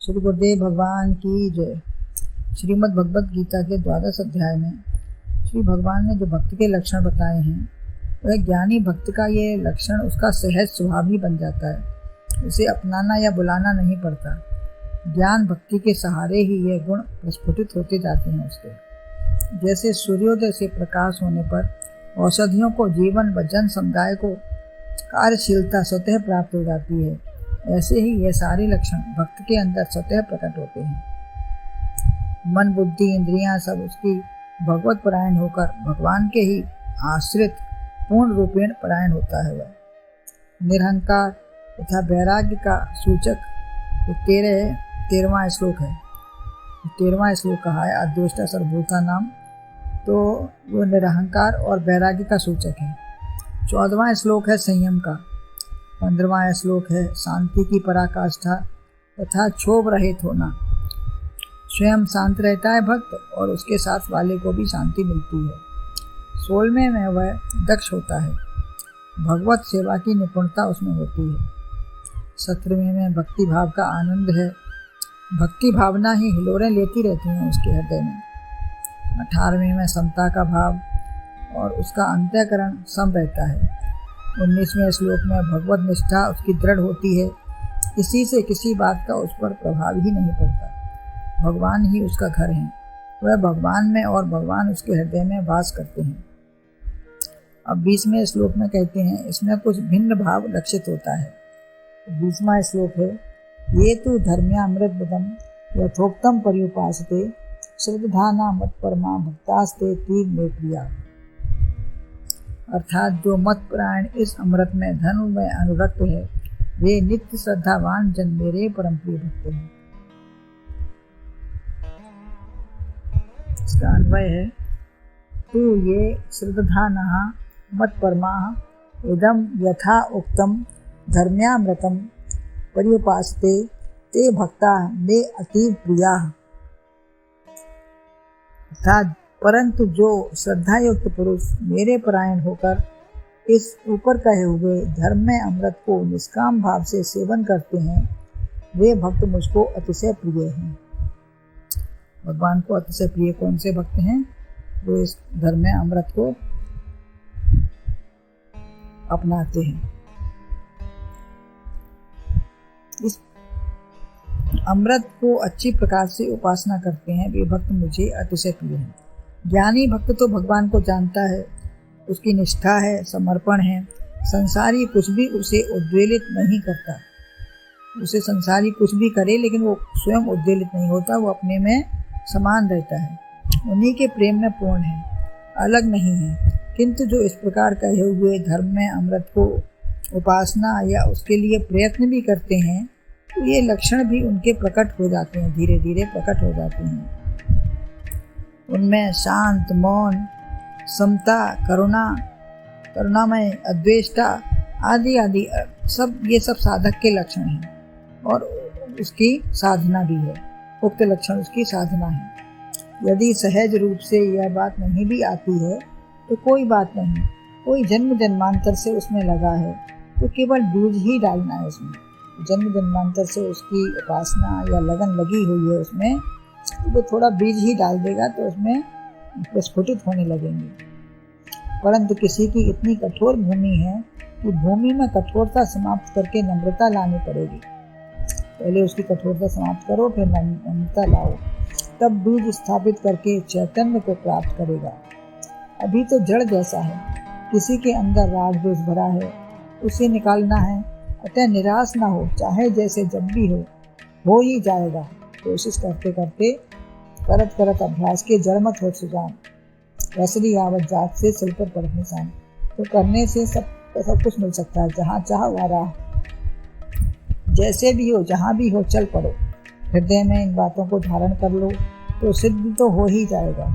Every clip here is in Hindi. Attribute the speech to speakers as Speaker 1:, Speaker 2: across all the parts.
Speaker 1: श्री गुरुदेव भगवान की जय। श्रीमद् भगवद गीता के 12 अध्याय में श्री भगवान ने जो भक्त के लक्षण बताए हैं, वह ज्ञानी भक्त का ये लक्षण उसका सहज स्वभाव ही बन जाता है। उसे अपनाना या बुलाना नहीं पड़ता। ज्ञान भक्ति के सहारे ही ये गुण प्रस्फुटित होते जाते हैं उसके। जैसे सूर्योदय से प्रकाश होने पर औषधियों को जीवन व जन समुदाय को कार्यशीलता स्वतः प्राप्त हो जाती है, ऐसे ही ये सारे लक्षण भक्त के अंदर स्वतः प्रकट होते हैं। मन बुद्धि इंद्रियां सब उसकी भगवत परायण होकर भगवान के ही आश्रित पूर्ण रूपेण परायण होता है। वह निरहंकार तथा वैराग्य का सूचक 13वां श्लोक है। 13वां श्लोक कहा है अद्वेष्टा सर्वभूता नाम, तो वो निरहंकार और वैराग्य का सूचक है। 14वां श्लोक है संयम का। 15वां श्लोक है शांति की पराकाष्ठा तथा क्षोभ रहित होना। स्वयं शांत रहता है भक्त और उसके साथ वाले को भी शांति मिलती है। 16वें में वह दक्ष होता है। भगवत सेवा की निपुणता उसमें होती है। 17वें में भक्ति भाव का आनंद है। भक्ति भावना ही हिलोरें लेती रहती हैं उसके हृदय में। 18वें में समता का भाव और उसका अंतःकरण सम रहता है। 19वें श्लोक में भगवत निष्ठा उसकी दृढ़ होती है। किसी से किसी बात का उस पर प्रभाव ही नहीं पड़ता। भगवान ही उसका घर है। वह भगवान में और भगवान उसके हृदय में वास करते हैं। अब 20वें श्लोक में कहते हैं इसमें कुछ भिन्न भाव लक्षित होता है। 20वां श्लोक है ये तो धर्म्यामृतबदम यथोक्तम पर्युपासते श्रद्धाना मत परमा भक्तास्ते तीर में प्रिया। अर्थात जो मत परायण इस अमृत में धर्म में अनुरक्त है, वे नित्य श्रद्धावान जन मेरे परम प्रिय भक्त हैं। इसका अन्वय है तू ये श्रद्धाना मत परमा इदम यथा उक्तम धर्म्यामृतम पर्युपासते ते भक्ता मे अतीव प्रिया। अर्थात परंतु जो श्रद्धा युक्त पुरुष मेरे परायण होकर इस ऊपर कहे हुए धर्म में अमृत को निष्काम भाव से सेवन करते हैं, वे भक्त मुझको अतिशय प्रिय हैं। भगवान को अतिशय प्रिय कौन से भक्त हैं? जो इस धर्म में अमृत को अपनाते हैं। इस अमृत को अच्छी प्रकार से उपासना करते हैं, वे भक्त मुझे अतिशय प्रिय हैं। ज्ञानी भक्त तो भगवान को जानता है, उसकी निष्ठा है, समर्पण है। संसारी कुछ भी उसे उद्वेलित नहीं करता। उसे संसारी कुछ भी करे लेकिन वो स्वयं उद्वेलित नहीं होता, वो अपने में समान रहता है। उन्हीं के प्रेम में पूर्ण है, अलग नहीं है। किंतु जो इस प्रकार कहे हुए धर्म में अमृत को उपासना या उसके लिए प्रयत्न भी करते हैं, तो ये लक्षण भी उनके प्रकट हो जाते हैं, धीरे धीरे प्रकट हो जाते हैं। उनमें शांत, मौन, समता, करुणामय, अद्वेष्टा आदि आदि ये सब साधक के लक्षण हैं और उसकी साधना भी है। उक्त लक्षण उसकी साधना है। यदि सहज रूप से यह बात नहीं भी आती है तो कोई बात नहीं। कोई जन्म जन्मांतर से उसमें लगा है तो केवल बीज ही डालना है उसमें। जन्म जन्मांतर से उसकी उपासना या लगन लगी हुई है उसमें, तो वो थोड़ा बीज ही डाल देगा तो उसमें प्रस्फुटित होने लगेंगे। परंतु किसी की इतनी कठोर भूमि है कि भूमि में कठोरता समाप्त करके नम्रता लानी पड़ेगी। पहले उसकी कठोरता समाप्त करो, फिर नम्रता लाओ, तब बीज स्थापित करके चैतन्य को प्राप्त करेगा। अभी तो जड़ जैसा है, किसी के अंदर राग द्वेष भरा है, उसे निकालना है। अतः निराश ना हो, चाहे जैसे जब भी हो ही जाएगा। कोशिश करते करते करत अभ्यास के जड़ मत हो सुजान। रसरी आवत जात से सिल पर पड़ निशान। तो करने से सब कुछ मिल सकता है। जहाँ चाह वहाँ राह। जैसे भी हो, जहाँ भी हो, चल पड़ो। हृदय में इन बातों को धारण कर लो तो सिद्ध तो हो ही जाएगा।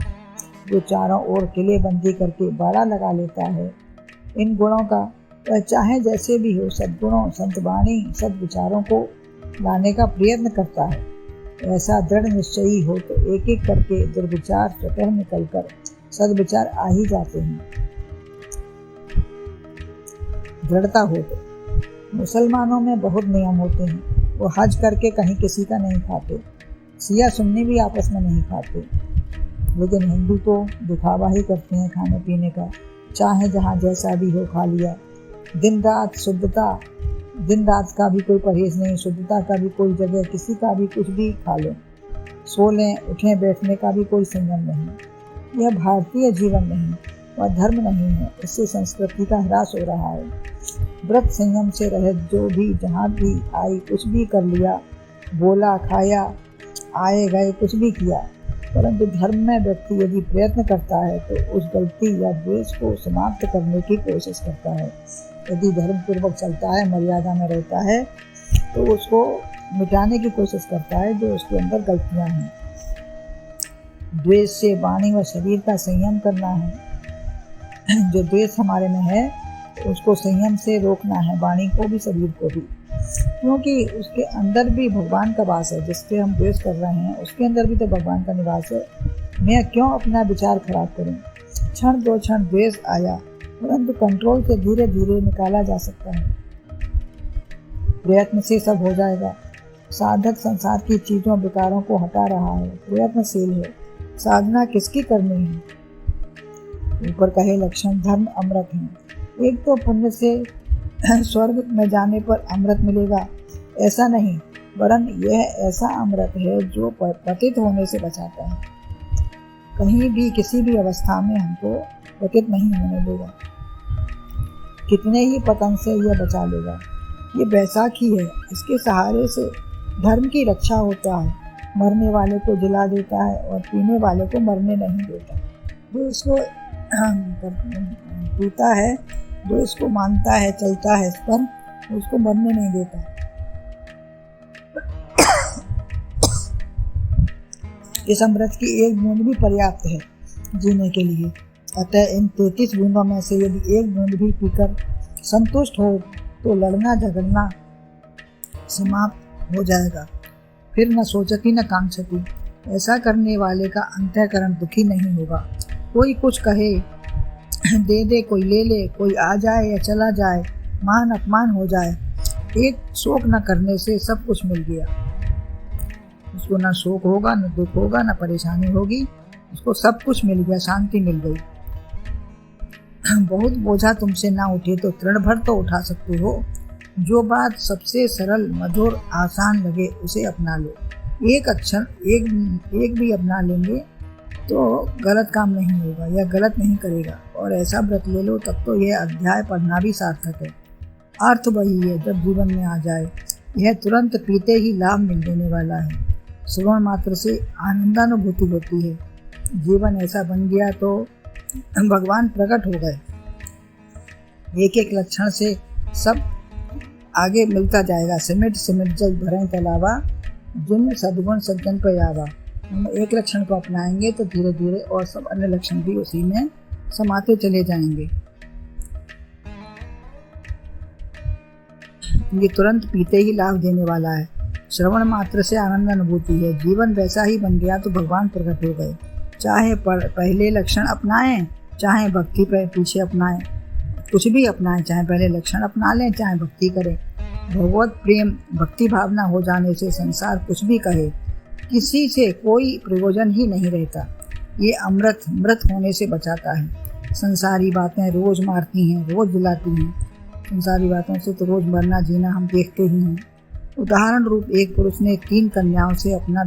Speaker 1: जो चारों ओर किले बंदी करके बाड़ा लगा लेता है इन गुणों का, वह चाहे जैसे भी हो सद्गुणों, संतवाणी, सद्विचारों को लाने का प्रयत्न करता है। ऐसा दृढ़ निश्चयी हो तो एक एक करके दुर्विचार स्वतः निकलकर सद्विचार आ ही जाते हैं। दृढ़ता हो तो मुसलमानों में बहुत नियम होते हैं, वो हज करके कहीं किसी का नहीं खाते, सिया सुन्नी भी आपस में नहीं खाते। लेकिन हिंदू तो दिखावा ही करते हैं खाने पीने का, चाहे जहाँ जैसा भी हो खा लिया। दिन रात शुद्धता, दिन रात का भी कोई परहेज नहीं, शुद्धता का भी कोई जगह, किसी का भी कुछ भी खा लें, सो लें, उठें बैठने का भी कोई संयम नहीं। यह भारतीय जीवन नहीं और धर्म नहीं है, इससे संस्कृति का ह्रास हो रहा है। व्रत संयम से रहे जो भी जहाँ भी आई कुछ भी कर लिया, बोला, खाया, आए गए, कुछ भी किया। परंतु धर्म में व्यक्ति यदि प्रयत्न करता है तो उस गलती या द्वेष को समाप्त करने की कोशिश करता है। यदि धर्म पूर्वक चलता है, मर्यादा में रहता है, तो उसको मिटाने की कोशिश करता है जो उसके अंदर गलतियां हैं। द्वेष से वाणी व शरीर का संयम करना है। जो द्वेष हमारे में है उसको संयम से रोकना है, वाणी को भी शरीर को भी, क्योंकि उसके अंदर भी भगवान का वास है। जिससे हम द्वेष कर रहे हैं उसके अंदर भी तो भगवान का निवास है। मैं क्यों अपना विचार खराब करूं? क्षण दो क्षण द्वेष आया, परंतु कंट्रोल से धीरे धीरे निकाला जा सकता है। प्रयत्न से सब हो जाएगा। साधक संसार की चीजों विकारों को हटा रहा है, प्रयत्नशील है। साधना किसकी करनी है? ऊपर कहे लक्षण धर्म अमृत है। एक तो पुण्य से स्वर्ग में जाने पर अमृत मिलेगा, ऐसा नहीं, वरन यह ऐसा अमृत है जो पतित होने से बचाता है। कहीं भी किसी भी अवस्था में हमको पतित नहीं होने देगा, कितने ही पतन से यह बचा लेगा। ये बैसाखी है, इसके सहारे से धर्म की रक्षा होता है। मरने वाले को जिला देता है और पीने वाले को मरने नहीं देता। जो इसको पीता है, जो इसको मानता है, चलता है इस पर, उसको मरने नहीं देता। इस अमृत की एक बूंद भी पर्याप्त है जीने के लिए। अतः इन 33 बूंदों में से यदि एक बूंद भी पीकर संतुष्ट हो तो लड़ना झगड़ना समाप्त हो जाएगा। फिर न सोचती न कांक्षती। ऐसा करने वाले का अंतःकरण दुखी नहीं होगा। कोई कुछ कहे, दे दे, कोई ले ले, कोई आ जाए या चला जाए, मान अपमान हो जाए, एक शोक न करने से सब कुछ मिल गया। उसको न शोक होगा, न दुख होगा, न परेशानी होगी, उसको सब कुछ मिल गया, शांति मिल गई। बहुत बोझा तुमसे ना उठे तो तृण भर तो उठा सकते हो। जो बात सबसे सरल, मधुर, आसान लगे उसे अपना लो। एक अक्षर एक भी अपना लेंगे तो गलत काम नहीं होगा या गलत नहीं करेगा। और ऐसा व्रत ले लो तब तो यह अध्याय पढ़ना भी सार्थक है। अर्थ वही है जब जीवन में आ जाए। यह तुरंत पीते ही लाभ मिल देने वाला है। श्रवण मात्र से आनंदानुभूति होती है। जीवन ऐसा बन गया तो भगवान प्रकट हो गए। एक एक लक्षण से सब आगे मिलता जाएगा। सिमट सिमट जल भरें तलावा, जिन सद्गुण सज्जन पर आवा। हम एक लक्षण को अपनाएंगे तो धीरे धीरे और सब अन्य लक्षण भी उसी में समाते चले जाएंगे। ये तुरंत पीते ही लाभ देने वाला है। श्रवण मात्र से आनंद अनुभूति है। जीवन वैसा ही बन गया तो भगवान प्रकट हो गए। चाहे पहले लक्षण अपनाएं, चाहे भक्ति पे पीछे अपनाएं, कुछ भी अपनाएं, चाहे पहले लक्षण अपना लें, चाहे भक्ति करें। भगवत प्रेम भक्ति भावना हो जाने से संसार कुछ भी कहे, किसी से कोई प्रयोजन ही नहीं रहता। ये मृत होने से बचाता है। संसारी बातें रोज मारती हैं, रोज बुलाती हैं। संसारी बातों से तो रोज मरना जीना हम देखते ही हैं। उदाहरण रूप एक पुरुष ने 3 कन्याओं से अपना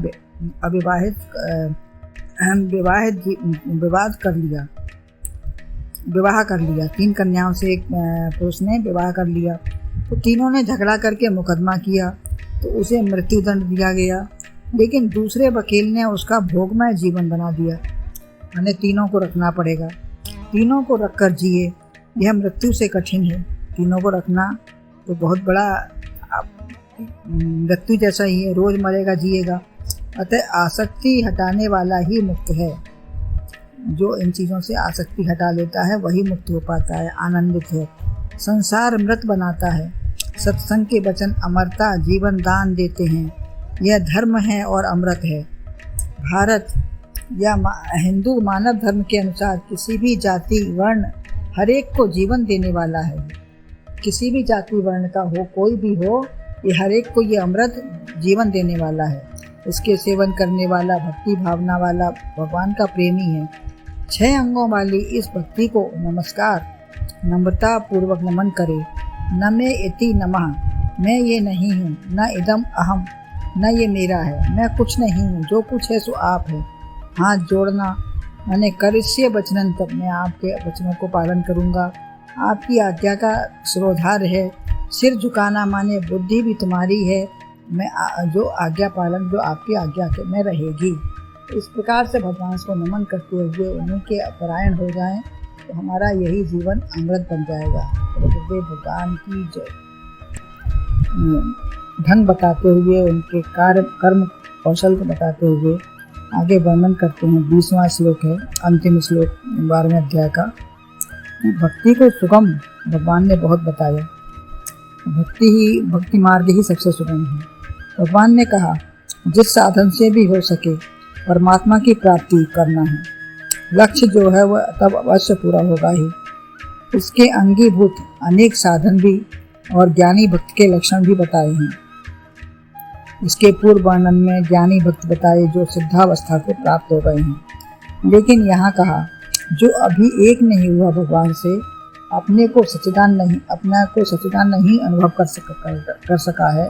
Speaker 1: विवाह कर लिया। 3 कन्याओं से एक पुरुष ने विवाह कर लिया तो तीनों ने झगड़ा करके मुकदमा किया तो उसे मृत्युदंड दिया गया। लेकिन दूसरे वकील ने उसका भोगमय जीवन बना दिया। हमें तीनों को रखना पड़ेगा, तीनों को रखकर जिए। यह मृत्यु से कठिन है। तीनों को रखना तो बहुत बड़ा मृत्यु जैसा ही है, रोज मरेगा जिएगा। अतः आसक्ति हटाने वाला ही मुक्त है। जो इन चीज़ों से आसक्ति हटा लेता है वही मुक्त हो पाता है, आनंदित है। संसार मृत बनाता है। सत्संग के वचन अमरता जीवन दान देते हैं। यह धर्म है और अमृत है। भारत या हिंदू मानव धर्म के अनुसार किसी भी जाति वर्ण हर एक को जीवन देने वाला है। किसी भी जाति वर्ण का हो, कोई भी हो, ये हर एक को ये अमृत जीवन देने वाला है। इसके सेवन करने वाला भक्ति भावना वाला भगवान का प्रेमी है। 6 अंगों वाली इस भक्ति को नमस्कार नम्रता पूर्वक नमन करे। न मैं इति नमः, मैं ये नहीं हूँ, न इदम अहम, न ये मेरा है, मैं कुछ नहीं हूँ, जो कुछ है सो आप है। हाथ जोड़ना मैंने करिष्य वचनन, तब मैं आपके वचनों को पालन करूँगा, आपकी आज्ञा का शिरोधार है। सिर झुकाना माने बुद्धि भी तुम्हारी है, मैं जो आज्ञा पालन जो आपकी आज्ञा के में रहेगी। इस प्रकार से भगवान को नमन करते हुए उन्हीं के परायण हो जाएं तो हमारा यही जीवन अमृत बन जाएगा। गुरुदेव भगवान की जय। ढंग बताते हुए उनके कार्य कर्म कौशल को बताते हुए आगे वर्णन करते हैं। 20वां श्लोक है, अंतिम श्लोक 12वें अध्याय का। भक्ति को सुगम भगवान ने बहुत बताया। भक्ति मार्ग ही सबसे सुगम है। भगवान ने कहा जिस साधन से भी हो सके परमात्मा की प्राप्ति करना है। लक्ष्य जो है वह तब अवश्य पूरा होगा ही। उसके अंगीभूत अनेक साधन भी और ज्ञानी भक्त के लक्षण भी बताए हैं। इसके पूर्व वर्णन में ज्ञानी भक्त बताए जो सिद्धावस्था को प्राप्त हो गए हैं। लेकिन यहाँ कहा जो अभी एक नहीं हुआ भगवान से, अपने को सच्चिदान नहीं अनुभव कर सका है,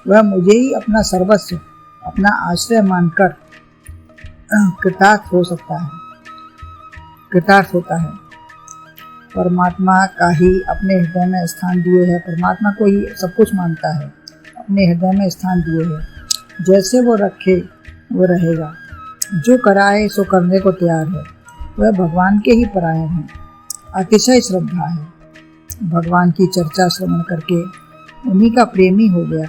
Speaker 1: वह मुझे ही अपना सर्वस्व अपना आश्रय मानकर कृतार्थ होता है। परमात्मा का ही अपने हृदय में स्थान दिए है। परमात्मा को ही सब कुछ मानता है, अपने हृदय में स्थान दिए है। जैसे वो रखे वो रहेगा, जो कराए सो करने को तैयार है, वह भगवान के ही परायण है। अतिशय श्रद्धा है। भगवान की चर्चा श्रवण करके उन्हीं का प्रेमी हो गया।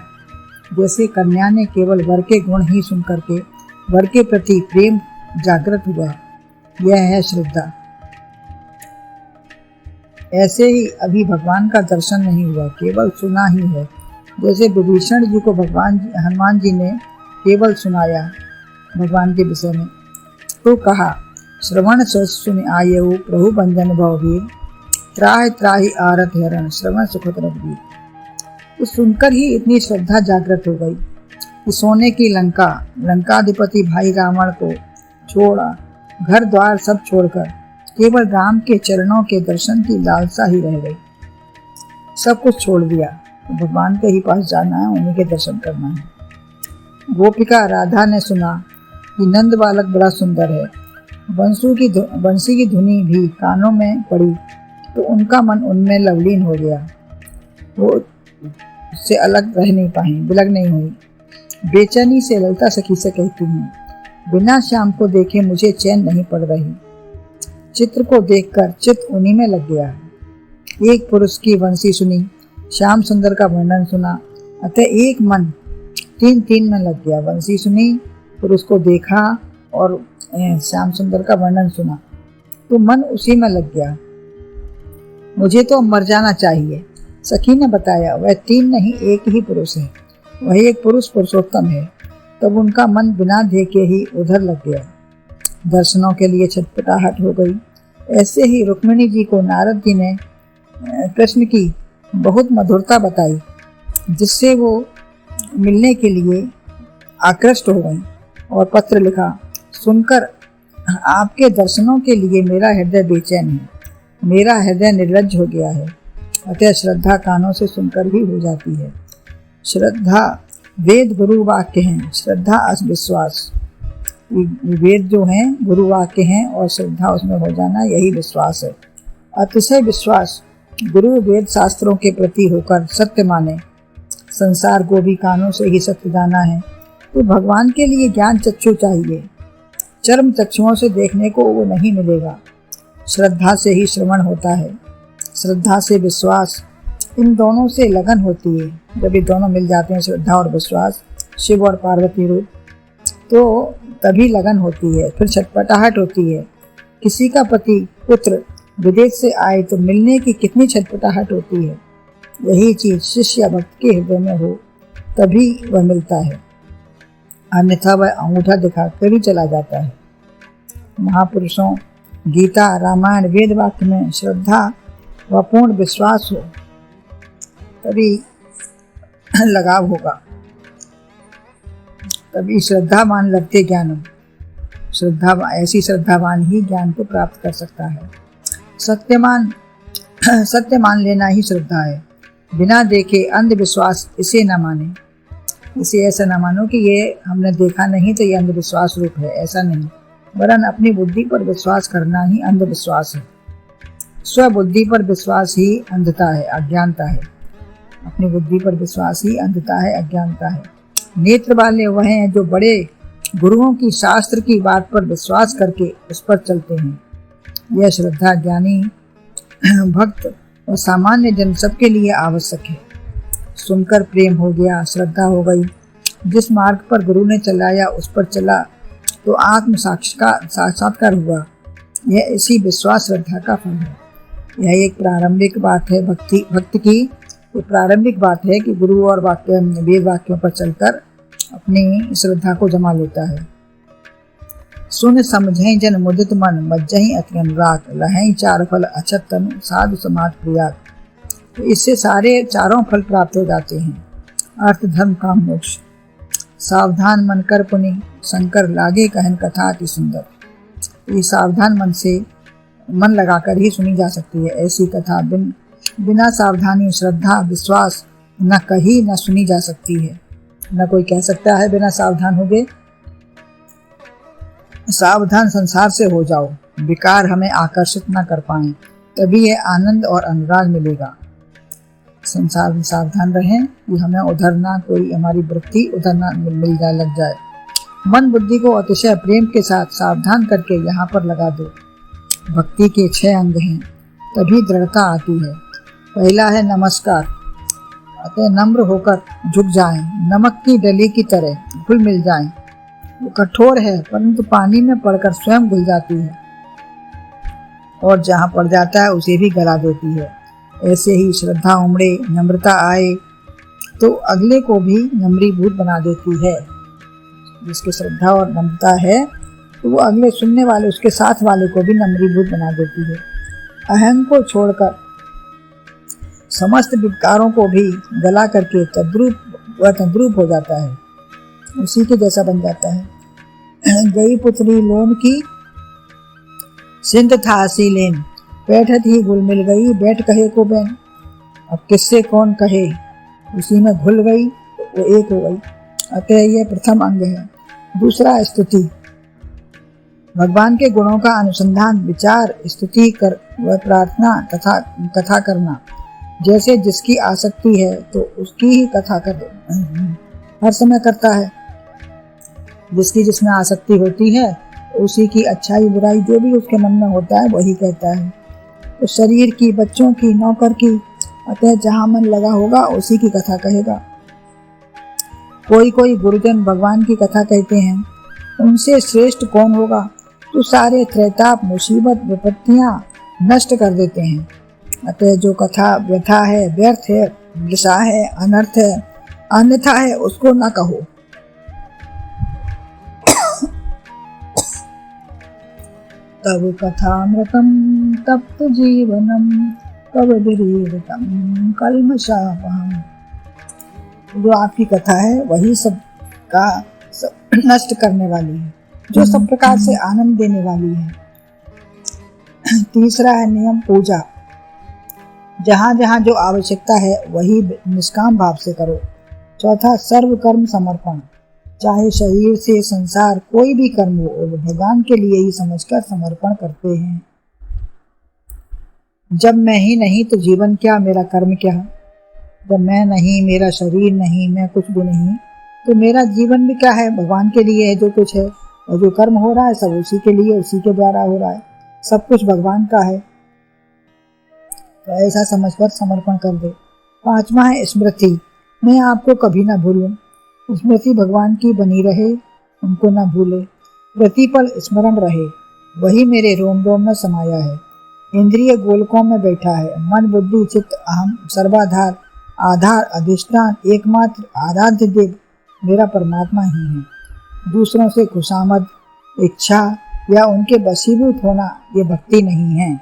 Speaker 1: जैसे कन्या ने केवल वर के गुण ही सुन करके वर के प्रति प्रेम जागृत हुआ, यह है श्रद्धा। ऐसे ही अभी भगवान का दर्शन नहीं हुआ, केवल सुना ही है। जैसे विभीषण जी को हनुमान जी ने केवल सुनाया भगवान के विषय में, तो कहा श्रवण सुन आयु प्रभु बंजन भववीर, त्राहि त्राहि आरत हरण श्रवण सुखद रघुवीर। तो सुनकर ही इतनी श्रद्धा जागृत हो गई कि सोने की लंकाधिपति भाई रावण को छोड़ा, घर द्वार सब छोड़कर केवल राम के चरणों के दर्शन की लालसा ही रह गई। सब कुछ छोड़ दिया, तो भगवान के ही पास जाना है, उन्हीं के दर्शन करना है। गोपिका राधा ने सुना कि नंद बालक बड़ा सुंदर है। बंसी की धुनी भी कानों में पड़ी तो उनका मन उनमें लवलीन हो गया। वो उससे अलग रह नहीं पाई, बिलग नहीं हुई। बेचैनी से ललिता सखी से कहती हूँ, बिना श्याम को देखे मुझे चैन नहीं पड़ रही। चित्र को देखकर चित्त उन्हीं में लग गया है। एक पुरुष की वंशी सुनी, श्याम सुंदर का वर्णन सुना, अतः एक मन तीन में लग गया। वंशी सुनी, पुरुष को देखा और श्याम सुंदर का वर्णन सुना, तो मन उसी में लग गया। मुझे तो मर जाना चाहिए। सखी ने बताया वह 3 नहीं एक ही पुरुष है, वही एक पुरुष पुरुषोत्तम है। तब उनका मन बिना देखे ही उधर लग गया। दर्शनों के लिए छटपटाहट हो गई। ऐसे ही रुक्मिणी जी को नारद जी ने कृष्ण की बहुत मधुरता बताई, जिससे वो मिलने के लिए आकृष्ट हो गई और पत्र लिखा, सुनकर आपके दर्शनों के लिए मेरा हृदय बेचैन है, मेरा हृदय निर्लज्ज हो गया है। अतः श्रद्धा कानों से सुनकर ही हो जाती है। श्रद्धा वेद गुरु वाक्य हैं, श्रद्धा विश्वास। वेद जो हैं गुरु वाक्य हैं और श्रद्धा उसमें हो जाना यही विश्वास है। अतिशय विश्वास गुरु वेद शास्त्रों के प्रति होकर सत्य माने। संसार को भी कानों से ही सत्य जाना है तो भगवान के लिए ज्ञान चक्षु चाहिए। चर्म चक्षुओं से देखने को वो नहीं मिलेगा। श्रद्धा से ही श्रवण होता है, श्रद्धा से विश्वास, इन दोनों से लगन होती है। जब ये दोनों मिल जाते हैं, श्रद्धा और विश्वास, शिव और पार्वती रूप, तो तभी लगन होती है, फिर छटपटाहट होती है। किसी का पति पुत्र विदेश से आए तो मिलने की कितनी छटपटाहट होती है। यही चीज शिष्य या भक्त के हृदय में हो तभी वह मिलता है, अन्यथा वह अंगूठा दिखाकर ही चला जाता है। महापुरुषों, गीता, रामायण, वेद वाक्य में श्रद्धा व पूर्ण विश्वास हो तभी लगाव होगा, तभी श्रद्धावान लगते ज्ञानम। ऐसी श्रद्धावान ही ज्ञान को प्राप्त कर सकता है। सत्य मान लेना ही श्रद्धा है। बिना देखे अंधविश्वास इसे न माने। इसे ऐसा न मानो कि ये हमने देखा नहीं तो ये अंधविश्वास रूप है, ऐसा नहीं, वरन अपनी बुद्धि पर विश्वास करना ही अंधविश्वास है। स्वबुद्धि पर विश्वास ही अंधता है, अज्ञानता है। अपनी बुद्धि पर विश्वास ही अंधता है, अज्ञानता है। नेत्र वाले वह हैं जो बड़े गुरुओं की शास्त्र की बात पर विश्वास करके उस पर चलते हैं। यह श्रद्धा ज्ञानी भक्त और सामान्य जन सबके लिए आवश्यक है। सुनकर प्रेम हो गया, श्रद्धा हो गई। जिस मार्ग पर गुरु ने चलाया उस पर चला तो आत्म साक्षात्कार हुआ। यह इसी विश्वास श्रद्धा का फल है। यह एक प्रारंभिक बात है भक्त की। तो प्रारंभिक बात है कि गुरु और वेद वाक्यों पर चलकर अपनी श्रद्धा को जमा लेता है। सुन समझें जन मुदित मन, मज्जहीं अति अनुराग, लहें चार फल अछत तनु, साधु समाज प्रियाग। तो इससे सारे चारों फल प्राप्त हो जाते हैं, अर्थ धर्म काम मोक्ष। सावधान मन कर पुनि, शंकर लागे कहन कथा अति सुंदर। ये सावधान मन से मन लगाकर ही सुनी जा सकती है। ऐसी कथा बिना सावधानी, श्रद्धा, विश्वास न कही न सुनी जा सकती है। न कोई कह सकता है बिना सावधान हो गए। सावधान संसार से हो जाओ, विकार हमें आकर्षित न कर पाए, तभी यह आनंद और अनुराग मिलेगा। संसार में सावधान रहें कि हमें उधर ना कोई हमारी वृत्ति उधर ना मिल जाए, लग जाए। मन बुद्धि को अतिशय प्रेम के साथ सावधान करके यहाँ पर लगा दो। भक्ति के 6 अंग हैं, तभी दृढ़ता आती है। पहला है नमस्कार, अतः नम्र होकर झुक जाएं, नमक की डली की तरह घुल मिल जाएं। वो कठोर है परंतु पानी में पड़कर स्वयं घुल जाती है और जहाँ पड़ जाता है उसे भी गला देती है। ऐसे ही श्रद्धा उमड़े, नम्रता आए तो अगले को भी नम्रीभूत बना देती है। जिसकी श्रद्धा और नम्रता है तो वो अगले सुनने वाले, उसके साथ वाले को भी नम्रीभूत बना देती है। अहंग को छोड़कर समस्त विकारों को भी गला करके तद्रूप हो जाता है, उसी के जैसा बन जाता है। गई पुत्री लोन की सिंध था हसी लेन, बैठत ही घुल मिल गई, बैठ कहे को बैन। अब किससे कौन कहे, उसी में घुल गई तो वो एक हो गई। अतः यह प्रथम अंग है। दूसरा स्तुति, भगवान के गुणों का अनुसंधान, विचार, स्तुति कर व प्रार्थना तथा कथा करना। जैसे जिसकी आसक्ति है तो उसकी ही कथा कर हर समय करता है। जिसकी जिसमें आसक्ति होती है उसी की अच्छाई बुराई जो भी उसके मन में होता है वही कहता है। तो शरीर की, बच्चों की, नौकर की, अतः जहाँ मन लगा होगा उसी की कथा कहेगा। कोई कोई गुरुजन भगवान की कथा कहते हैं, उनसे श्रेष्ठ कौन होगा? तो सारे त्रैताप, मुसीबत, विपत्तियाँ नष्ट कर देते हैं। अतः जो कथा व्यथा है, व्यर्थ है, विषा है, अनर्थ है, अन्यथा है, उसको न कहो। तब कथामृतम तप्त जीवनम तब विरीडतम कल्मषापहम। जो आपकी कथा है वही सब का नष्ट करने वाली है, जो सब प्रकार से आनंद देने वाली है। तीसरा है नियम पूजा। जहाँ जहाँ जो आवश्यकता है वही निष्काम भाव से करो। चौथा सर्व कर्म समर्पण, चाहे शरीर से संसार कोई भी कर्म हो वो भगवान के लिए ही समझकर समर्पण करते हैं। जब मैं ही नहीं तो जीवन क्या, मेरा कर्म क्या? जब मैं नहीं, मेरा शरीर नहीं, मैं कुछ भी नहीं, तो मेरा जीवन भी क्या है? भगवान के लिए है जो कुछ है, और जो कर्म हो रहा है सब उसी के लिए, उसी के द्वारा हो रहा है, सब कुछ भगवान का है। तो ऐसा समझकर समर्पण कर दे। पांचवा है स्मृति, मैं आपको कभी ना भूलूं। स्मृति भगवान की बनी रहे, उनको ना भूले, प्रतिपल स्मरण रहे, वही मेरे रोम रोम में समाया है, इंद्रिय गोलकों में बैठा है। मन, बुद्धि, चित्त, अहम, सर्वाधार, आधार, अधिष्ठान, एकमात्र आराध्य देव मेरा परमात्मा ही है। दूसरों से खुशामद, इच्छा या उनके वशीभूत होना ये भक्ति नहीं है।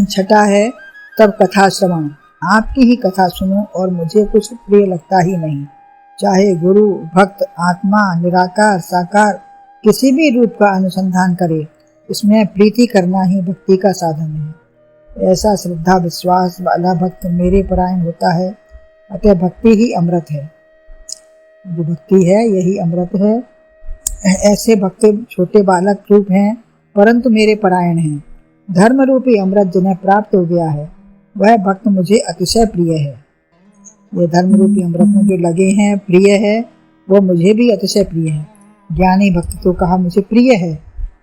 Speaker 1: छठा है तब कथा श्रवण, आपकी ही कथा सुनूं और मुझे कुछ प्रिय लगता ही नहीं। चाहे गुरु, भक्त, आत्मा, निराकार, साकार किसी भी रूप का अनुसंधान करे, इसमें प्रीति करना ही भक्ति का साधन है। ऐसा श्रद्धा विश्वास वाला भक्त मेरे परायण होता है। अतः भक्ति ही अमृत है। जो भक्ति है यही अमृत है। ऐसे भक्त छोटे बालक रूप हैं, परंतु मेरे परायण हैं। धर्म रूपी अमृत जिन्हें प्राप्त हो गया है, वह भक्त मुझे अतिशय प्रिय है। ये धर्म रूपी अमृत में जो लगे हैं, प्रिय है, वो मुझे भी अतिशय प्रिय है। ज्ञानी भक्त तो कहा मुझे प्रिय है,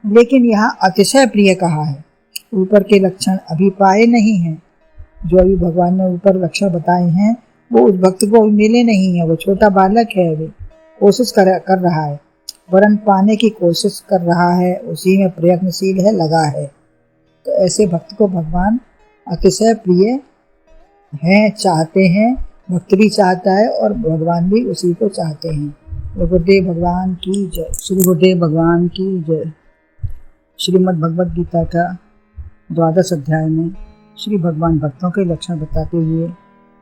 Speaker 1: लेकिन यहाँ अतिशय प्रिय कहा है। ऊपर के लक्षण अभी पाए नहीं हैं। जो अभी भगवान ने ऊपर लक्षण बताए हैं, वो उस भक्त को अभी मिले नहीं है। वो छोटा बालक है, वे कोशिश कर रहा है, वरन पाने की कोशिश कर रहा है, उसी में प्रयत्नशील है, लगा है। तो ऐसे भक्त को भगवान अतिशय प्रिय हैं, चाहते हैं। भक्त भी चाहता है और भगवान भी उसी को चाहते हैं। गुरुदेव भगवान की जय। श्री गुरुदेव भगवान की जय। श्रीमद् भगवद गीता का 12 अध्याय में श्री भगवान भक्तों के लक्षण बताते हुए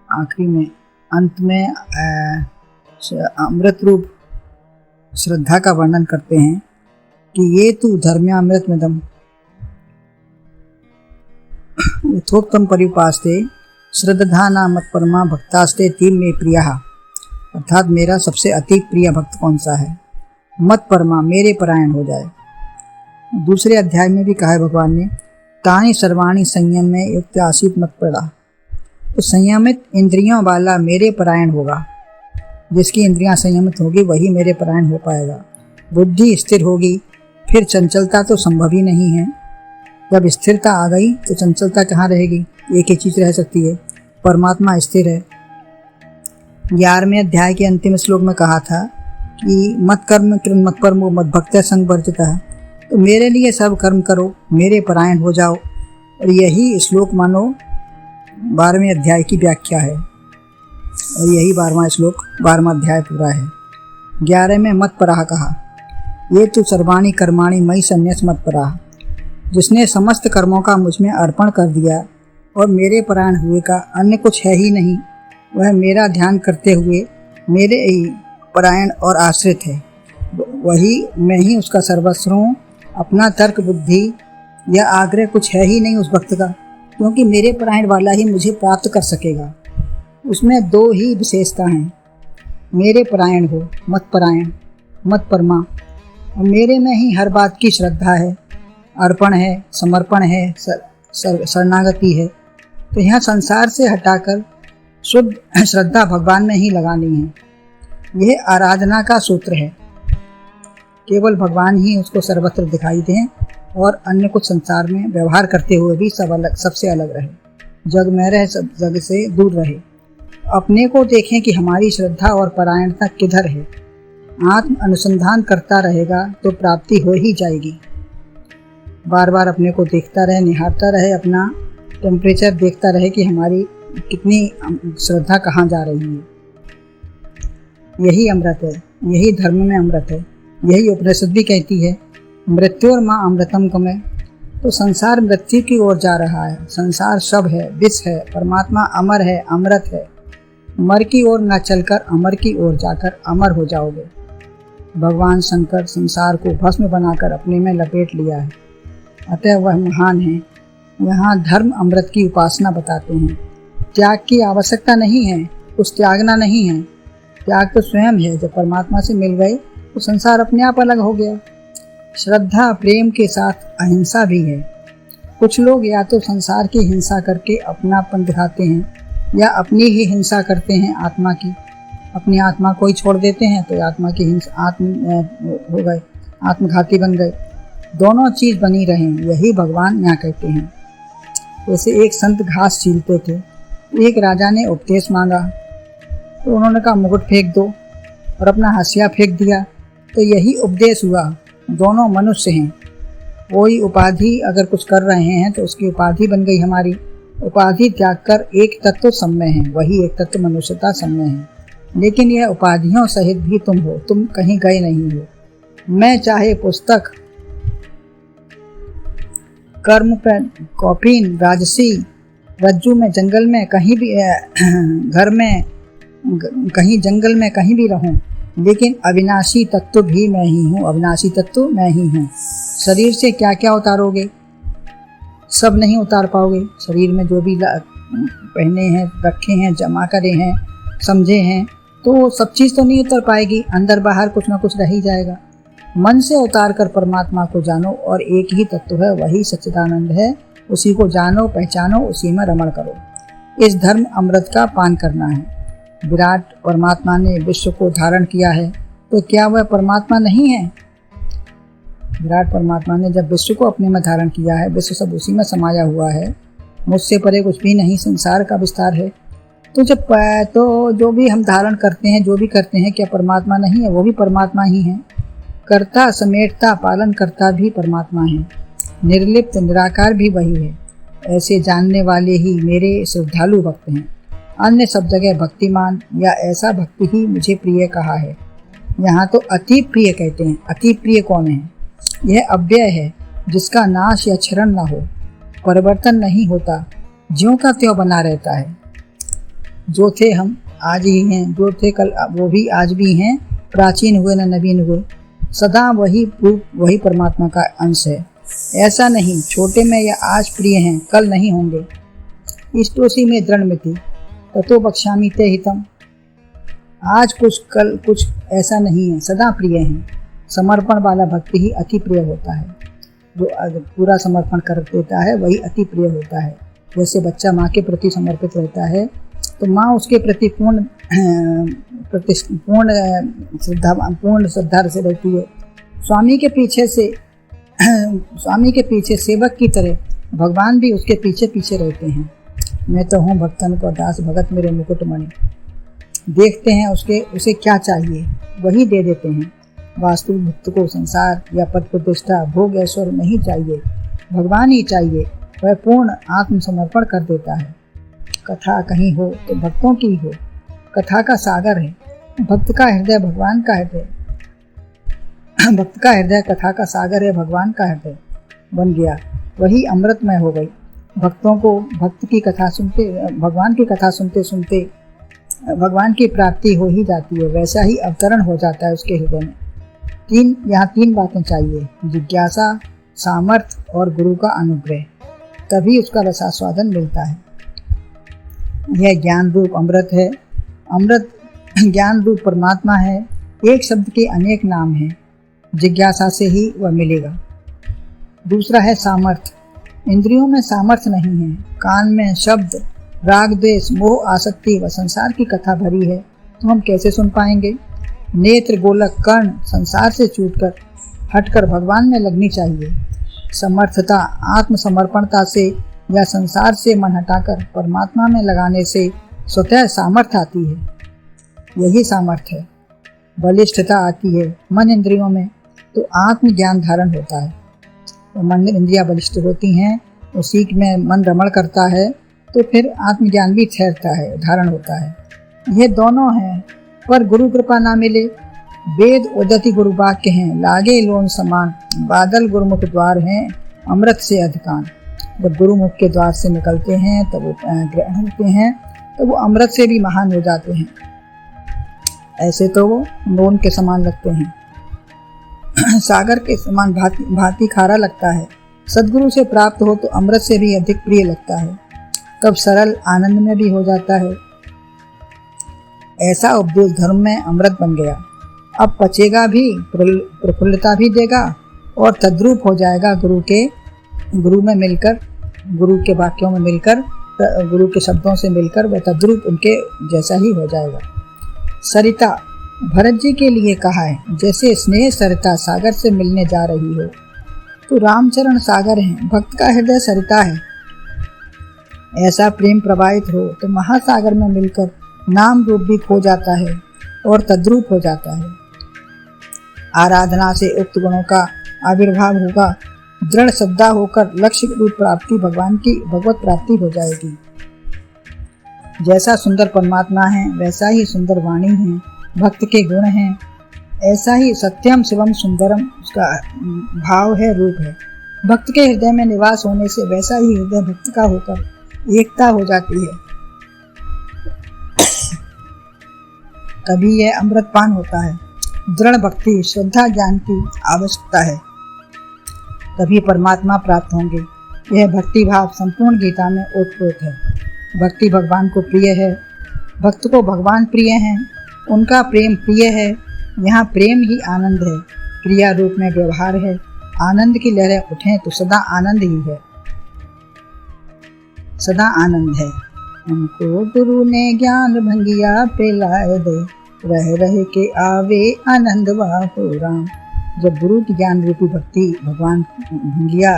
Speaker 1: आखिरी में अंत में अमृत रूप श्रद्धा का वर्णन करते हैं कि ये तू धर्म्यामृतमिदं यथोक्तम परिपास्ते श्रद्धाना मत्परमा भक्तास्ते तीन में प्रियः। अर्थात मेरा सबसे अति प्रिय भक्त कौन सा है? मत्परमा, मेरे परायण हो जाए। दूसरे अध्याय में भी कहा है भगवान ने, तानि सर्वाणि संयम में युक्त आसीत मत्परा। तो संयमित इंद्रियों वाला मेरे परायण होगा। जिसकी इंद्रियां संयमित होगी वही मेरे परायण हो पाएगा। बुद्धि स्थिर होगी, फिर चंचलता तो संभव ही नहीं है। जब स्थिरता आ गई तो चंचलता कहाँ रहेगी? एक ही चीज रह सकती है, परमात्मा स्थिर है। 11वें अध्याय के अंतिम श्लोक में कहा था कि मत कर्म कृन मत परमो मत भक्त संग वर्जिता। तो मेरे लिए सब कर्म करो, मेरे परायण हो जाओ। और यही श्लोक मानो 12वें अध्याय की व्याख्या है, और यही 12वां श्लोक 12वां अध्याय पूरा है। 11 में मत पराह कहा, ये तो सर्वाणी कर्माणि मई संन्यास मत पराह। जिसने समस्त कर्मों का मुझ में अर्पण कर दिया और मेरे परायण हुए का अन्य कुछ है ही नहीं, वह मेरा ध्यान करते हुए मेरे ही परायण और आश्रित है। वही मैं ही उसका सर्वस्व हूँ। अपना तर्क बुद्धि या आग्रह कुछ है ही नहीं उस भक्त का, क्योंकि मेरे परायण वाला ही मुझे प्राप्त कर सकेगा। उसमें 2 ही विशेषता हैं, मेरे परायण हो, मत परायण, मत परमा। और मेरे में ही हर बात की श्रद्धा है, अर्पण है, समर्पण है, शरणागति है। तो यहाँ संसार से हटाकर शुद्ध श्रद्धा भगवान में ही लगानी है। यह आराधना का सूत्र है। केवल भगवान ही उसको सर्वत्र दिखाई दें और अन्य कुछ संसार में व्यवहार करते हुए भी सबसे अलग रहे, जग में रहे, सब जग से दूर रहे। अपने को देखें कि हमारी श्रद्धा और परायणता किधर है। आत्म अनुसंधान करता रहेगा तो प्राप्ति हो ही जाएगी। बार बार अपने को देखता रहे, निहारता रहे, अपना टेम्परेचर देखता रहे कि हमारी कितनी श्रद्धा कहाँ जा रही है। यही अमृत है, यही धर्म में अमृत है। यही उपनिषद भी कहती है, मृत्यु और माँ अमृतम कमे। तो संसार मृत्यु की ओर जा रहा है। संसार शव है, विष है, परमात्मा अमर है, अमृत है। मर की ओर न चलकर अमर की ओर जाकर अमर हो जाओगे। भगवान शंकर संसार को भस्म बनाकर अपने में लपेट लिया है, अतः वह महान है। यहाँ धर्म अमृत की उपासना बताते हैं। त्याग की आवश्यकता नहीं है, कुछ त्यागना नहीं है। त्याग तो स्वयं है। जब परमात्मा से मिल गए तो संसार अपने आप अलग हो गया। श्रद्धा प्रेम के साथ अहिंसा भी है। कुछ लोग या तो संसार की हिंसा करके अपनापन दिखाते हैं या अपनी ही हिंसा करते हैं आत्मा की। अपनी आत्मा को ही छोड़ देते हैं तो आत्मा की हिंसा हो गए, आत्मघाती बन गए। दोनों चीज बनी रहें, यही भगवान यहाँ कहते हैं। जैसे एक संत घास छीलते थे, एक राजा ने उपदेश मांगा तो उन्होंने कहा मुकुट फेंक दो और अपना हसिया फेंक दिया। तो यही उपदेश हुआ। दोनों मनुष्य हैं। कोई उपाधि अगर कुछ कर रहे हैं तो उसकी उपाधि बन गई हमारी। उपाधि त्याग कर एक तत्व सब में है, वही एक तत्व मनुष्यता सब में है। लेकिन यह उपाधियों सहित भी तुम हो, तुम कहीं गए नहीं हो। मैं चाहे पुस्तक, कर्म, कौपीन, राजसी रज्जू में जंगल में कहीं भी घर में कहीं जंगल में कहीं भी रहूं, लेकिन अविनाशी तत्व भी मैं ही हूँ। अविनाशी तत्व मैं ही हूँ। शरीर से क्या क्या उतारोगे? सब नहीं उतार पाओगे। शरीर में जो भी पहने हैं, रखे हैं, जमा करे हैं, समझे हैं, तो सब चीज़ तो नहीं उतर पाएगी। अंदर बाहर कुछ ना कुछ रह ही जाएगा। मन से उतार कर परमात्मा को जानो और एक ही तत्व है, वही सच्चिदानंद है। उसी को जानो, पहचानो, उसी में रमण करो। इस धर्म अमृत का पान करना है। विराट परमात्मा ने विश्व को धारण किया है, तो क्या वह परमात्मा नहीं है? विराट परमात्मा ने जब विश्व को अपने में धारण किया है, विश्व सब उसी में समाया हुआ है। मुझसे परे कुछ भी नहीं, संसार का विस्तार है। तो जो भी हम धारण करते हैं, जो भी करते हैं, क्या परमात्मा नहीं है? वो भी परमात्मा ही है। कर्ता, समेटता, पालन करता भी परमात्मा है। निर्लिप्त, निराकार भी वही है। ऐसे जानने वाले ही मेरे श्रद्धालु भक्त हैं। अन्य सब जगह भक्तिमान या ऐसा भक्ति ही मुझे प्रिय कहा है। यहाँ तो अति प्रिय कहते हैं। अति प्रिय कौन है? यह अव्यय है, जिसका नाश या क्षरण न हो, परिवर्तन नहीं होता, ज्यों का त्यों बना रहता है। जो थे हम आज ही हैं, जो थे कल वो भी आज भी हैं, प्राचीन हुए न नवीन हुए, सदा वही रूप, वही परमात्मा का अंश है। ऐसा नहीं छोटे में या आज प्रिय हैं, कल नहीं होंगे। इष्टोसी में दृढ़मिति ततो बक्ष्यामि ते हितम। आज कुछ कल कुछ ऐसा नहीं है, सदा प्रिय हैं। समर्पण वाला भक्ति ही अति प्रिय होता है। जो पूरा समर्पण कर देता है वही अति प्रिय होता है। जैसे बच्चा माँ के प्रति समर्पित रहता है, तो माँ उसके प्रति पूर्ण श्रद्धा से रहती है। स्वामी के पीछे सेवक की तरह भगवान भी उसके पीछे पीछे रहते हैं। मैं तो हूँ भक्तन को दास, भगत मेरे मुकुटमणि। देखते हैं उसे क्या चाहिए, वही दे देते हैं। वास्तविक भक्त को संसार या पद प्रतिष्ठा, भोग, ऐश्वर्य नहीं चाहिए, भगवान ही चाहिए। वह पूर्ण आत्मसमर्पण कर देता है। कथा कहीं हो तो भक्तों की हो। कथा का सागर है भक्त का हृदय, भगवान का हृदय। भक्त का हृदय कथा का सागर है, भगवान का हृदय बन गया, वही अमृतमय हो गई। भक्तों को भक्त की कथा सुनते, भगवान की कथा सुनते सुनते भगवान की प्राप्ति हो ही जाती है। वैसा ही अवतरण हो जाता है उसके हृदय में। यहाँ तीन बातें चाहिए: जिज्ञासा, सामर्थ्य और गुरु का अनुग्रह। तभी उसका रसास्वादन मिलता है। यह ज्ञान रूप अमृत है। अमृत ज्ञान रूप परमात्मा है। एक शब्द के अनेक नाम हैं। जिज्ञासा से ही वह मिलेगा। दूसरा है सामर्थ्य। इंद्रियों में सामर्थ्य नहीं है। कान में शब्द, राग, द्वेष, मोह, आसक्ति व संसार की कथा भरी है, तो हम कैसे सुन पाएंगे? नेत्र, गोलक, कर्ण संसार से छूटकर हटकर भगवान में लगनी चाहिए। समर्थता आत्मसमर्पणता से या संसार से मन हटाकर परमात्मा में लगाने से स्वतः सामर्थ्य आती है। यही सामर्थ्य है। बलिष्ठता आती है मन इंद्रियों में, तो आत्मज्ञान धारण होता है। तो मन इंद्रियां बलिष्ठ होती हैं, उसी में मन रमण करता है, तो फिर आत्मज्ञान भी ठहरता है, धारण होता है। ये दोनों हैं, पर गुरु कृपा ना मिले। वेद उदति गुरु वाक्य हैं, लागे लोन समान, बादल गुरुमुख द्वार हैं, अमृत से अधिकान। जब गुरुमुख के द्वार से निकलते हैं तब वो ग्रहण होते हैं, तो वो अमृत से भी महान हो जाते हैं। ऐसे तो वो लोन के समान लगते हैं, सागर के समान भांति खारा लगता है। सदगुरु से प्राप्त हो तो अमृत से भी अधिक प्रिय लगता है। तब सरल आनंद में भी हो जाता है। ऐसा उपदेश धर्म में अमृत बन गया। अब पचेगा भी, प्रफुल्लता भी देगा और तद्रूप हो जाएगा गुरु में मिलकर, गुरु के वाक्यों में मिलकर, गुरु के शब्दों से मिलकर वह तद्रूप उनके जैसा ही हो जाएगा। सरिता भरत जी के लिए कहा है, जैसे स्नेह सरिता सागर से मिलने जा रही हो। तो रामचरण सागर हैं, भक्त का हृदय सरिता है। ऐसा प्रेम प्रवाहित हो तो महासागर में मिलकर नाम रूप भी खो जाता है और तद्रूप हो जाता है। आराधना से उक्त गुणों का आविर्भाव होगा। दृढ़ श्रद्धा होकर लक्ष्य रूप प्राप्ति भगवत प्राप्ति हो जाएगी। जैसा सुंदर परमात्मा है वैसा ही सुंदर वाणी है, भक्त के गुण हैं। ऐसा ही सत्यम शिवम सुंदरम उसका भाव है, रूप है। भक्त के हृदय में निवास होने से वैसा ही हृदय भक्त का होकर एकता हो जाती है, तभी यह अमृतपान होता है। दृढ़ भक्ति, श्रद्धा, ज्ञान की आवश्यकता है, तभी परमात्मा प्राप्त होंगे। यह भक्ति भाव संपूर्ण गीता में ओतप्रोत है। भक्ति भगवान को प्रिय है, भक्त को भगवान प्रिय हैं, उनका प्रेम प्रिय है। यहाँ प्रेम ही आनंद है, क्रिया रूप में व्यवहार है। आनंद की लहरें उठें तो सदा आनंद ही है, सदा आनंद है। उनको गुरु ने ज्ञान भंगिया पिलाए दे, रह रहे के आवे आनंद वाहो राम। जब गुरु की ज्ञान रूपी भक्ति भगवान भंगिया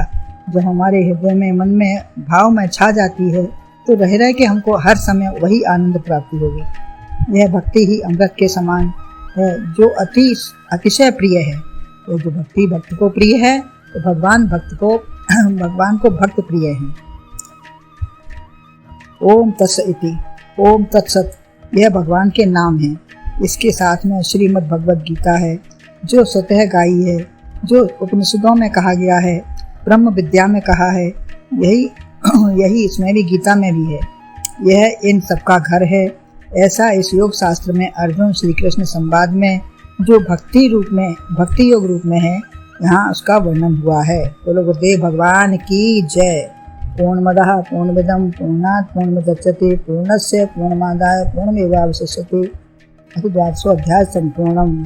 Speaker 1: जब हमारे हृदय में, मन में, भाव में छा जाती है, तो रह रहे के हमको हर समय वही आनंद प्राप्ति होगी। यह भक्ति ही अमृत के समान है, जो अतिशय प्रिय है। तो जो भक्ति भक्त को प्रिय है, तो भगवान को भक्त प्रिय है। ओम तत्सइति, ओम तत्सत, यह भगवान के नाम है। इसके साथ में श्रीमद् भगवद गीता है, जो स्वतः गायी है, जो उपनिषदों में कहा गया है, ब्रह्म विद्या में कहा है, यही इसमें भी, गीता में भी है। यह इन सबका घर है। ऐसा इस योग शास्त्र में अर्जुन श्री कृष्ण संवाद में जो भक्ति योग रूप में है, यहाँ उसका वर्णन हुआ है। बोलो गुरुदेव भगवान की जय। पूर्णमदः पूर्णमिदं पूर्णात् पूर्णमुदच्यते पूर्णस्य पूर्णमादाय पूर्णमेवावशिष्यते। द्वादशोऽध्यायः सम्पूर्णम्।